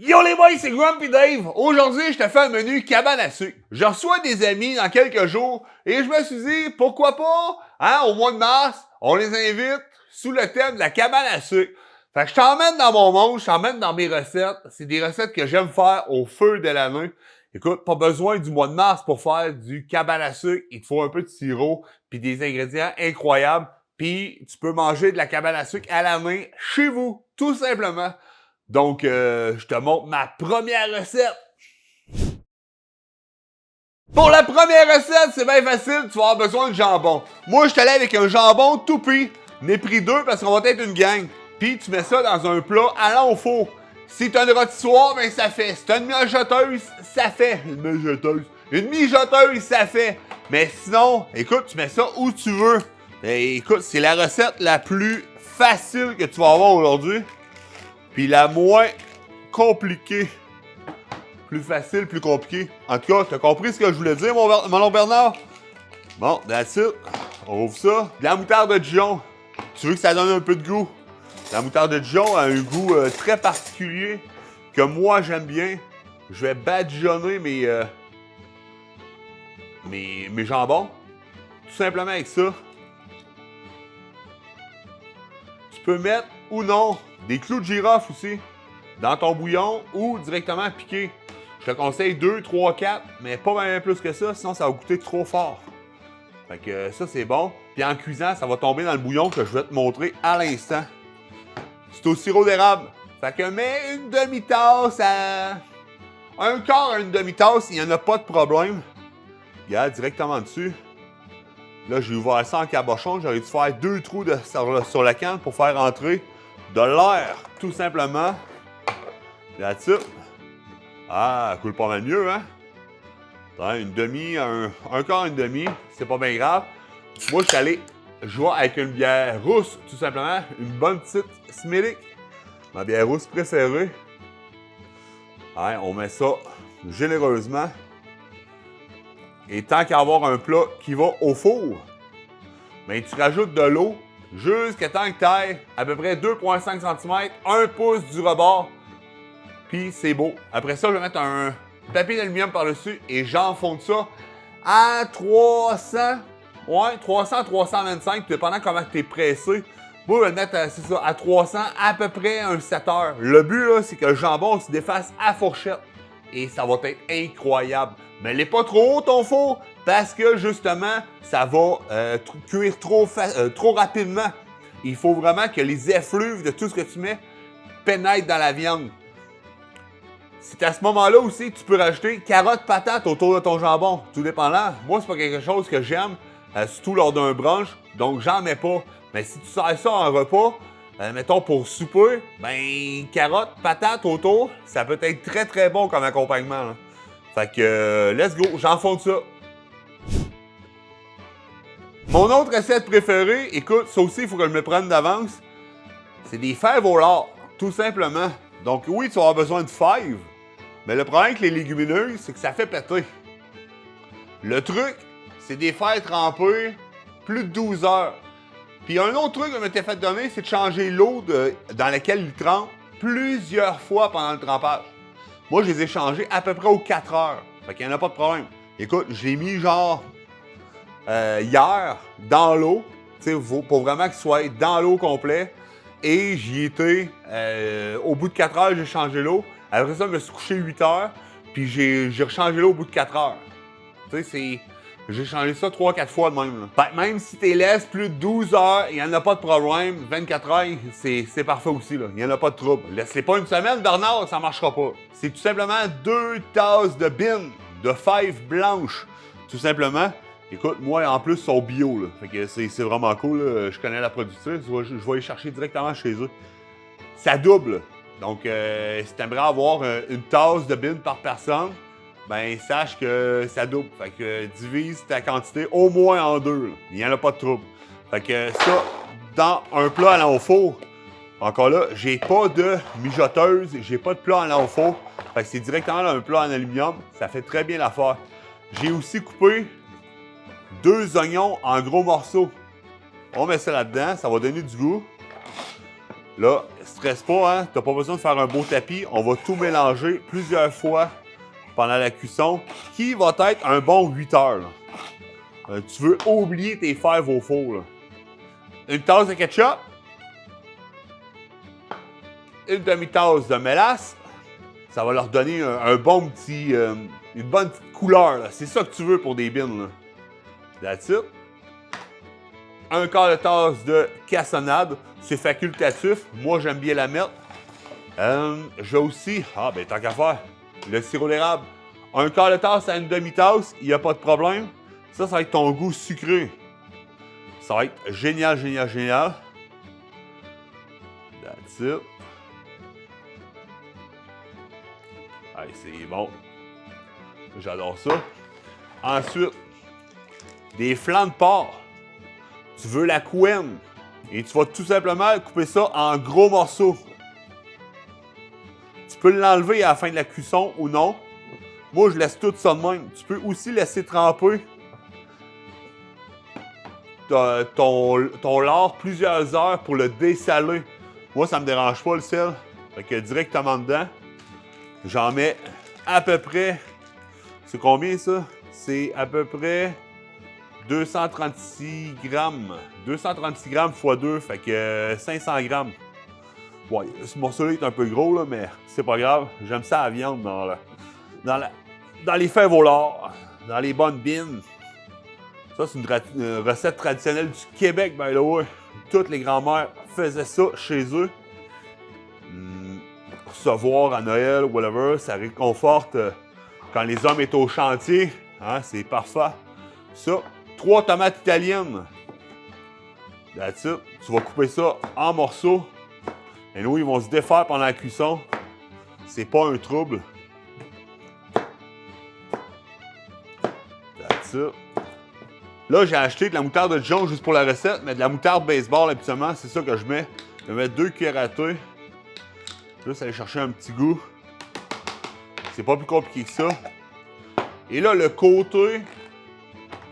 Yo les boys, c'est Grumpy Dave. Aujourd'hui, je te fais un menu cabane à sucre. Je reçois des amis dans quelques jours et je me suis dit, pourquoi pas, au mois de mars, on les invite sous le thème de la cabane à sucre. Fait que je t'emmène dans mon monde, je t'emmène dans mes recettes. C'est des recettes que j'aime faire au feu de l'année. Écoute, pas besoin du mois de mars pour faire du cabane à sucre. Il te faut un peu de sirop puis des ingrédients incroyables. Puis tu peux manger de la cabane à sucre à la main chez vous, tout simplement. Donc, je te montre ma première recette. Pour la première recette, c'est bien facile, tu vas avoir besoin de jambon. Moi, je suis allé avec un jambon toupie. J'en ai pris deux parce qu'on va être une gang. Puis, tu mets ça dans un plat allant au four. Si t'as une rôtissoire, ben ça fait. Si t'as une mijoteuse, ça fait. Une mijoteuse. Une mijoteuse, ça fait. Mais sinon, écoute, tu mets ça où tu veux. Et écoute, c'est la recette la plus facile que tu vas avoir aujourd'hui. Puis la moins compliquée. Plus facile, plus compliqué. En tout cas, t'as compris ce que je voulais dire, mon long Bernard? Bon, that's it. On ouvre ça. De la moutarde de Dijon. Tu veux que ça donne un peu de goût? La moutarde de Dijon a un goût très particulier que moi j'aime bien. Je vais badigeonner mes jambons. Tout simplement avec ça. Tu peux mettre ou non des clous de girofle aussi dans ton bouillon ou directement piquer. Je te conseille 2, 3, 4, mais pas bien plus que ça, sinon ça va goûter trop fort. Fait que ça, c'est bon. Puis en cuisant, ça va tomber dans le bouillon que je vais te montrer à l'instant. C'est au sirop d'érable. Fait que mets une demi-tasse à... un quart à une demi-tasse, il n'y en a pas de problème. Regarde, directement dessus. Là, j'ai ouvert ça en cabochon. J'aurais dû faire 2 trous sur la canne pour faire entrer de l'air, tout simplement. Là-dessus. Ah, elle coule pas mal mieux, hein? Une demi, un quart, une demi, c'est pas bien grave. Moi, je suis allé jouer avec une bière rousse, tout simplement. Une bonne petite Smithwick. Ma bière rousse préférée. Ouais, on met ça généreusement. Et tant qu'à avoir un plat qui va au four, ben, tu rajoutes de l'eau jusqu'à temps que tu ailles à peu près 2,5 cm, 1 pouce du rebord. Puis c'est beau. Après ça, je vais mettre un papier d'aluminium par-dessus et j'enfonce ça à 300, 325, dépendant comment tu es pressé. Moi, je vais le mettre à 300 à peu près un 7 heures. Le but, là, c'est que le jambon se défasse à fourchette. Et ça va être incroyable. Mais il n'est pas trop haut ton four parce que justement, ça va cuire trop rapidement. Il faut vraiment que les effluves de tout ce que tu mets pénètrent dans la viande. C'est à ce moment-là aussi que tu peux rajouter carottes, patates autour de ton jambon. Tout dépendant. Moi, c'est pas quelque chose que j'aime, surtout lors d'un brunch, donc j'en mets pas. Mais si tu sers ça en repas, mettons pour souper, ben carottes, patates autour, ça peut être très très bon comme accompagnement. Là. Fait que let's go, j'enfonce ça. Mon autre recette préférée, écoute, ça aussi il faut que je me prenne d'avance, c'est des fèves au lard, tout simplement. Donc oui, tu vas avoir besoin de fèves, mais le problème avec les légumineuses, c'est que ça fait péter. Le truc, c'est des fèves trempées plus de 12 heures. Puis un autre truc que je m'étais fait donner, c'est de changer l'eau dans laquelle ils trempent plusieurs fois pendant le trempage. Moi, je les ai changés à peu près aux 4 heures. Fait qu'il n'y en a pas de problème. Écoute, je l'ai mis genre hier dans l'eau, pour vraiment qu'il soit dans l'eau complet. Et j'y étais, au bout de 4 heures, j'ai changé l'eau. Après ça, je me suis couché 8 heures, puis j'ai rechangé l'eau au bout de 4 heures. Tu sais, j'ai changé ça 3-4 fois de même. Là. Ben, même si tu laisses plus de 12 heures, il n'y en a pas de problème. 24 heures, c'est parfait aussi. Il n'y en a pas de trouble. Laisse-les pas une semaine, Bernard, ça ne marchera pas. C'est tout simplement 2 tasses de bin, de fèves blanches, tout simplement. Écoute, moi, en plus, ils sont bio, là. Fait que c'est vraiment cool, là. Je connais la productrice, je vais les chercher directement chez eux. Ça double. Donc, si tu aimerais avoir une tasse de bin par personne, ben, sache que ça double. Fait que divise ta quantité au moins en 2, là. Il n'y en a pas de trouble. Fait que ça, dans un plat allant au four, encore là, j'ai pas de mijoteuse, j'ai pas de plat allant au four. Fait que c'est directement dans un plat en aluminium. Ça fait très bien l'affaire. J'ai aussi coupé 2 oignons en gros morceaux. On met ça là-dedans, ça va donner du goût. Là, stresse pas, hein? T'as pas besoin de faire un beau tapis. On va tout mélanger plusieurs fois pendant la cuisson, qui va être un bon 8 heures. Tu veux oublier tes fèves au four. Là. Une tasse de ketchup, une demi-tasse de mélasse, ça va leur donner un bon petit, une bonne petite couleur. C'est ça que tu veux pour des bines. Là. That's it. Un quart de tasse de cassonade, c'est facultatif. Moi, j'aime bien la mettre. J'ai aussi, ben tant qu'à faire, le sirop d'érable. Un quart de tasse à une demi-tasse, il n'y a pas de problème. Ça va être ton goût sucré. Ça va être génial, génial, génial. That's it. Allez, c'est bon. J'adore ça. Ensuite, des flancs de porc. Tu veux la couenne. Et tu vas tout simplement couper ça en gros morceaux. Tu peux l'enlever à la fin de la cuisson ou non. Moi, je laisse tout ça de même. Tu peux aussi laisser tremper ton lard plusieurs heures pour le dessaler. Moi, ça me dérange pas le sel. Fait que directement dedans, j'en mets à peu près... C'est combien ça? C'est à peu près 236 grammes. 236 grammes x 2, fait que 500 grammes. Ouais, ce morceau-là est un peu gros, là, mais c'est pas grave. J'aime ça la viande dans les fèves au lard, dans les bonnes bines. Ça, c'est une recette traditionnelle du Québec, by the way. Toutes les grands-mères faisaient ça chez eux. Recevoir à Noël, whatever, ça réconforte quand les hommes sont au chantier. Hein, c'est parfait. Ça, 3 tomates italiennes. That's it. Tu vas couper ça en morceaux. Et nous, ils vont se défaire pendant la cuisson. C'est pas un trouble. That's it. Là, j'ai acheté de la moutarde de Dijon juste pour la recette, mais de la moutarde baseball, habituellement, c'est ça que je mets. Je vais mettre 2 cuillères à thé. Juste aller chercher un petit goût. C'est pas plus compliqué que ça. Et là, le côté,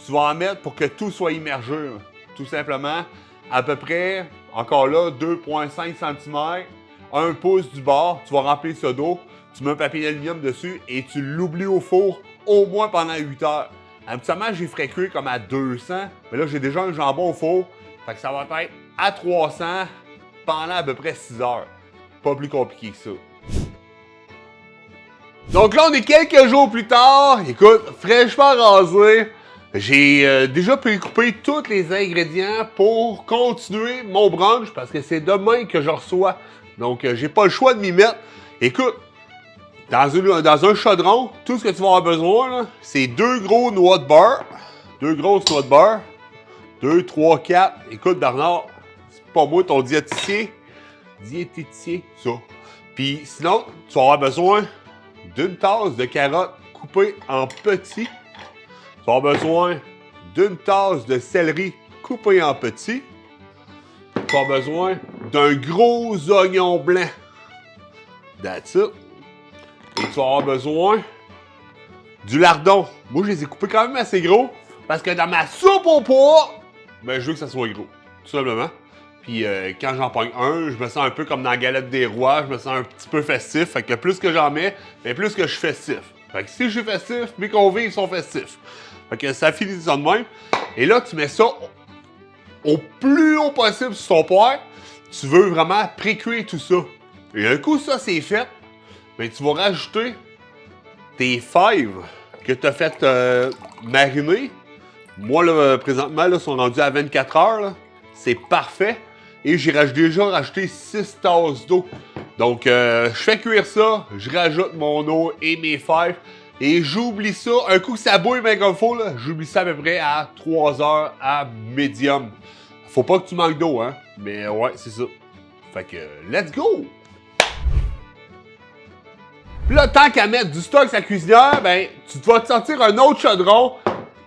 tu vas en mettre pour que tout soit immergé. Tout simplement, à peu près, encore là, 2,5 cm, 1 pouce du bord. Tu vas remplir ça d'eau, tu mets un papier d'aluminium dessus et tu l'oublies au four au moins pendant 8 heures. Habituellement, j'ai ferais cuire comme à 200, mais là, j'ai déjà un jambon au four. Fait que ça va être à 300 pendant à peu près 6 heures. Pas plus compliqué que ça. Donc là, on est quelques jours plus tard. Écoute, fraîchement rasé. J'ai déjà précoupé tous les ingrédients pour continuer mon brunch parce que c'est demain que je reçois. Donc, j'ai pas le choix de m'y mettre. Écoute, dans un chaudron, tout ce que tu vas avoir besoin, c'est 2 gros noix de beurre. 2 grosses noix de beurre. 2, 3, 4. Écoute, Bernard, c'est pas moi ton diététicien. Ça. Puis sinon, tu vas avoir besoin d'une tasse de carottes coupées en petits. Tu vas avoir besoin d'une tasse de céleri coupé en petits. Tu vas avoir besoin d'un gros oignon blanc. That's it. Et tu vas avoir besoin du lardon. Moi, je les ai coupés quand même assez gros parce que dans ma soupe au pois, ben, je veux que ça soit gros, tout simplement. Puis quand j'en pogne un, je me sens un peu comme dans la galette des rois, je me sens un petit peu festif. Fait que plus que j'en mets, bien plus que je suis festif. Fait que si je suis festif, mes convives sont festifs. Fait que ça finit ça de même. Et là, tu mets ça au plus haut possible sur ton poêle. Tu veux vraiment pré-cuire tout ça. Et un coup, ça c'est fait, bien, tu vas rajouter tes fèves que tu as fait mariner. Moi, là, présentement, là, sont rendus à 24 heures. C'est parfait. Et j'ai déjà rajouté 6 tasses d'eau. Donc, je fais cuire ça, je rajoute mon eau et mes fèves. Et j'oublie ça. Un coup que ça bouille bien comme il faut, j'oublie ça à peu près à 3 heures à médium. Faut pas que tu manques d'eau, hein. Mais ouais, c'est ça. Fait que, let's go! Puis là, tant qu'à mettre du stock sur la cuisinière, ben, tu vas te sortir un autre chaudron.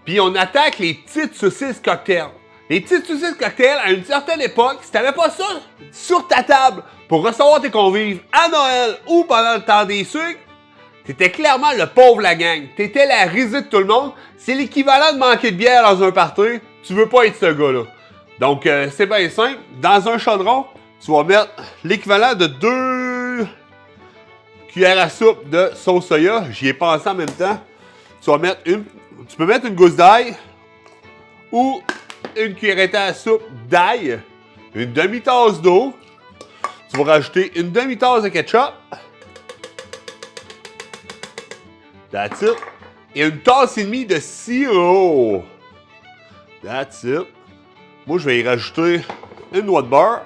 Puis on attaque les petites saucisses cocktail. Les petites saucisses cocktail, à une certaine époque, si t'avais pas ça sur ta table pour recevoir tes convives à Noël ou pendant le temps des sucres, t'étais clairement le pauvre la gang. T'étais la risée de tout le monde. C'est l'équivalent de manquer de bière dans un party. Tu veux pas être ce gars-là. Donc, c'est bien simple. Dans un chaudron, tu vas mettre l'équivalent de 2 cuillères à soupe de sauce soya. J'y ai pensé en même temps. Tu peux mettre une gousse d'ail ou une cuillerette à soupe d'ail, une demi-tasse d'eau. Tu vas rajouter une demi-tasse de ketchup. That's it. Et une tasse et demie de sirop. That's it. Moi, je vais y rajouter une noix de beurre.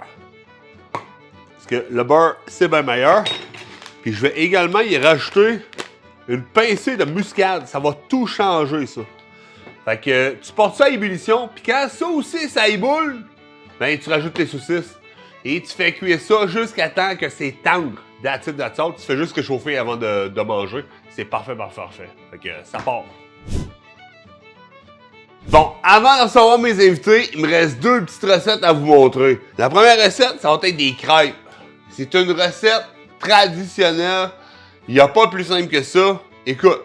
Parce que le beurre, c'est bien meilleur. Puis je vais également y rajouter une pincée de muscade. Ça va tout changer, ça. Fait que tu portes ça à ébullition. Puis quand ça aussi, ça éboule, ben tu rajoutes tes saucisses. Et tu fais cuire ça jusqu'à temps que c'est tendre. That's it, that's all. Tu fais juste réchauffer avant de manger. C'est parfait, parfait, parfait. Fait que ça part. Bon, avant de recevoir mes invités, il me reste 2 petites recettes à vous montrer. La première recette, ça va être des crêpes. C'est une recette traditionnelle. Il n'y a pas plus simple que ça. Écoute,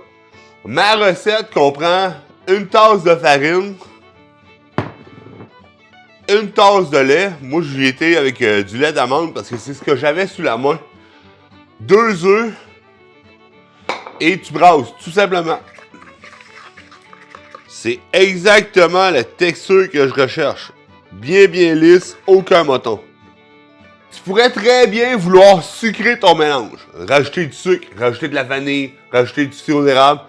ma recette comprend une tasse de farine, une tasse de lait. Moi, j'y étais avec du lait d'amande parce que c'est ce que j'avais sous la main. 2 œufs. Et tu brasses, tout simplement. C'est exactement la texture que je recherche. Bien, bien lisse, aucun moton. Tu pourrais très bien vouloir sucrer ton mélange. Rajouter du sucre, rajouter de la vanille, rajouter du sirop d'érable.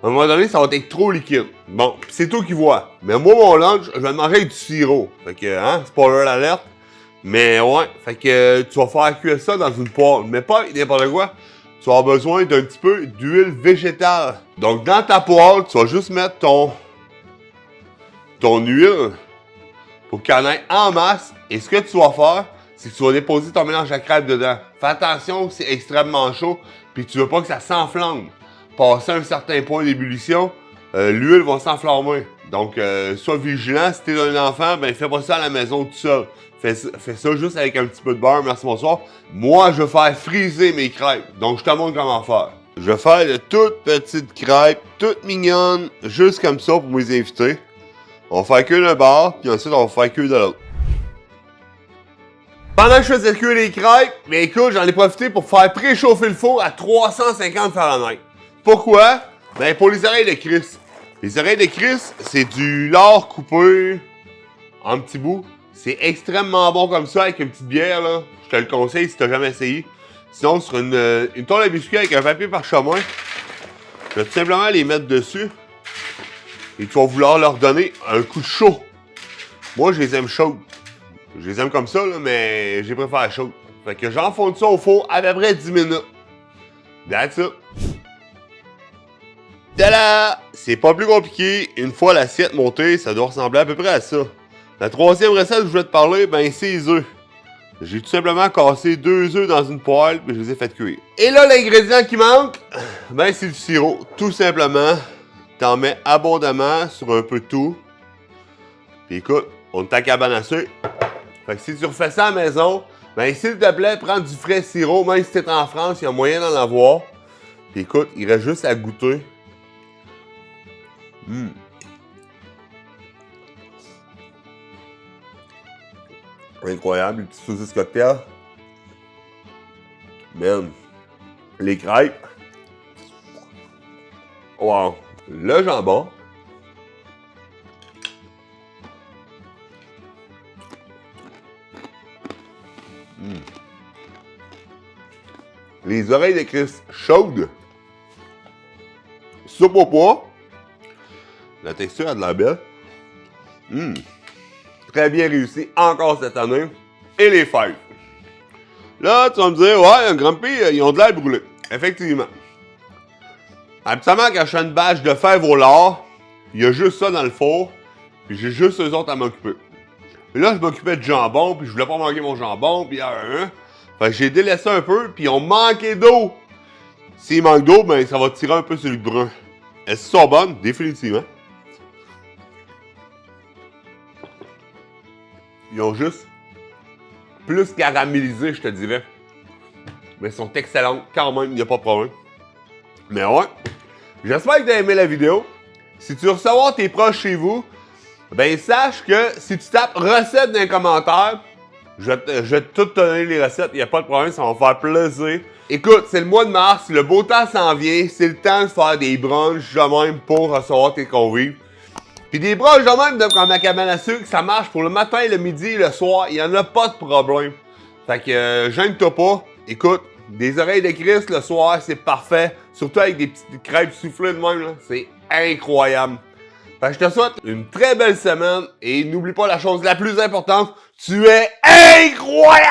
À un moment donné, ça va être trop liquide. Bon, c'est toi qui vois. Mais moi, mon lunch, je vais manger avec du sirop. Fait que, hein, spoiler alerte. Mais ouais, fait que tu vas faire cuire ça dans une poêle. Mais pas n'importe quoi. Tu vas avoir besoin d'un petit peu d'huile végétale. Donc, dans ta poêle, tu vas juste mettre ton huile pour qu'elle ait en masse. Et ce que tu vas faire, c'est que tu vas déposer ton mélange à crêpes dedans. Fais attention, c'est extrêmement chaud, puis tu veux pas que ça s'enflamme. Passer un certain point d'ébullition, l'huile va s'enflammer. Donc, sois vigilant. Si t'es un enfant, ben fais pas ça à la maison tout seul. Fais ça juste avec un petit peu de beurre, merci, bonsoir. Moi, je vais faire friser mes crêpes. Donc, je te montre comment faire. Je vais faire de toutes petites crêpes, toutes mignonnes, juste comme ça pour mes invités. On va faire cuire d'un bord, puis ensuite, on va faire cuire de l'autre. Pendant que je faisais cuire les crêpes, mais écoute, j'en ai profité pour faire préchauffer le four à 350 Fahrenheit. Pourquoi? Ben, pour les oreilles de Chris. Les oreilles de Chris, c'est du lard coupé en petits bouts. C'est extrêmement bon comme ça, avec une petite bière, là. Je te le conseille si tu n'as jamais essayé. Sinon, sur une toile à biscuits avec un papier parchemin, je vais tout simplement les mettre dessus. Et tu vas vouloir leur donner un coup de chaud. Moi, je les aime chaudes. Je les aime comme ça, là, mais j'ai préféré chaudes. Fait que j'enfonce ça au four à peu près 10 minutes. That's it. Tada! C'est pas plus compliqué. Une fois l'assiette montée, ça doit ressembler à peu près à ça. La troisième recette que je voulais te parler, ben c'est les œufs. J'ai tout simplement cassé 2 œufs dans une poêle et je les ai fait cuire. Et là, l'ingrédient qui manque, ben c'est du sirop. Tout simplement, t'en mets abondamment sur un peu de tout. Puis écoute, on est à cabane à sucre. Fait que si tu refais ça à la maison, ben s'il te plaît, prends du frais sirop. Même si t'es en France, il y a moyen d'en avoir. Puis écoute, il reste juste à goûter. Incroyable, les petites saucisses cocktail. Man, les crêpes. Wow, le jambon. Les oreilles de Chris chaudes. Soupe au pois. La texture a de la belle. Très bien réussi encore cette année. Et les fèves. Là, tu vas me dire, ouais, un Grumpy, ils ont de l'air brûlé. Effectivement. Habituellement, quand je fais une bâche de fèves au lard, il y a juste ça dans le four, puis j'ai juste eux autres à m'occuper. Et là, je m'occupais de jambon, puis je voulais pas manquer mon jambon, puis fait que j'ai délaissé un peu, puis ils ont manqué d'eau. S'il manque d'eau, ben ça va tirer un peu sur le brun. Est-ce qu'elles sont bonnes? Définitivement. Ils ont juste plus caramélisé, je te dirais. Mais ils sont excellentes, quand même, il n'y a pas de problème. Mais ouais, j'espère que tu as aimé la vidéo. Si tu veux recevoir tes proches chez vous, ben sache que si tu tapes recette dans les commentaires, Je vais tout te donner les recettes, il n'y a pas de problème, ça va me faire plaisir. Écoute, c'est le mois de mars, le beau temps s'en vient, c'est le temps de faire des brunchs de même pour recevoir tes convives. Puis des brunchs de même comme la cabane à sucre, ça marche pour le matin, le midi et le soir, il n'y en a pas de problème. Fait que gêne-toi pas, écoute, des oreilles de Christ le soir, c'est parfait, surtout avec des petites crêpes soufflées de même, c'est incroyable. Fait que je te souhaite une très belle semaine et n'oublie pas la chose la plus importante, tu es incroyable!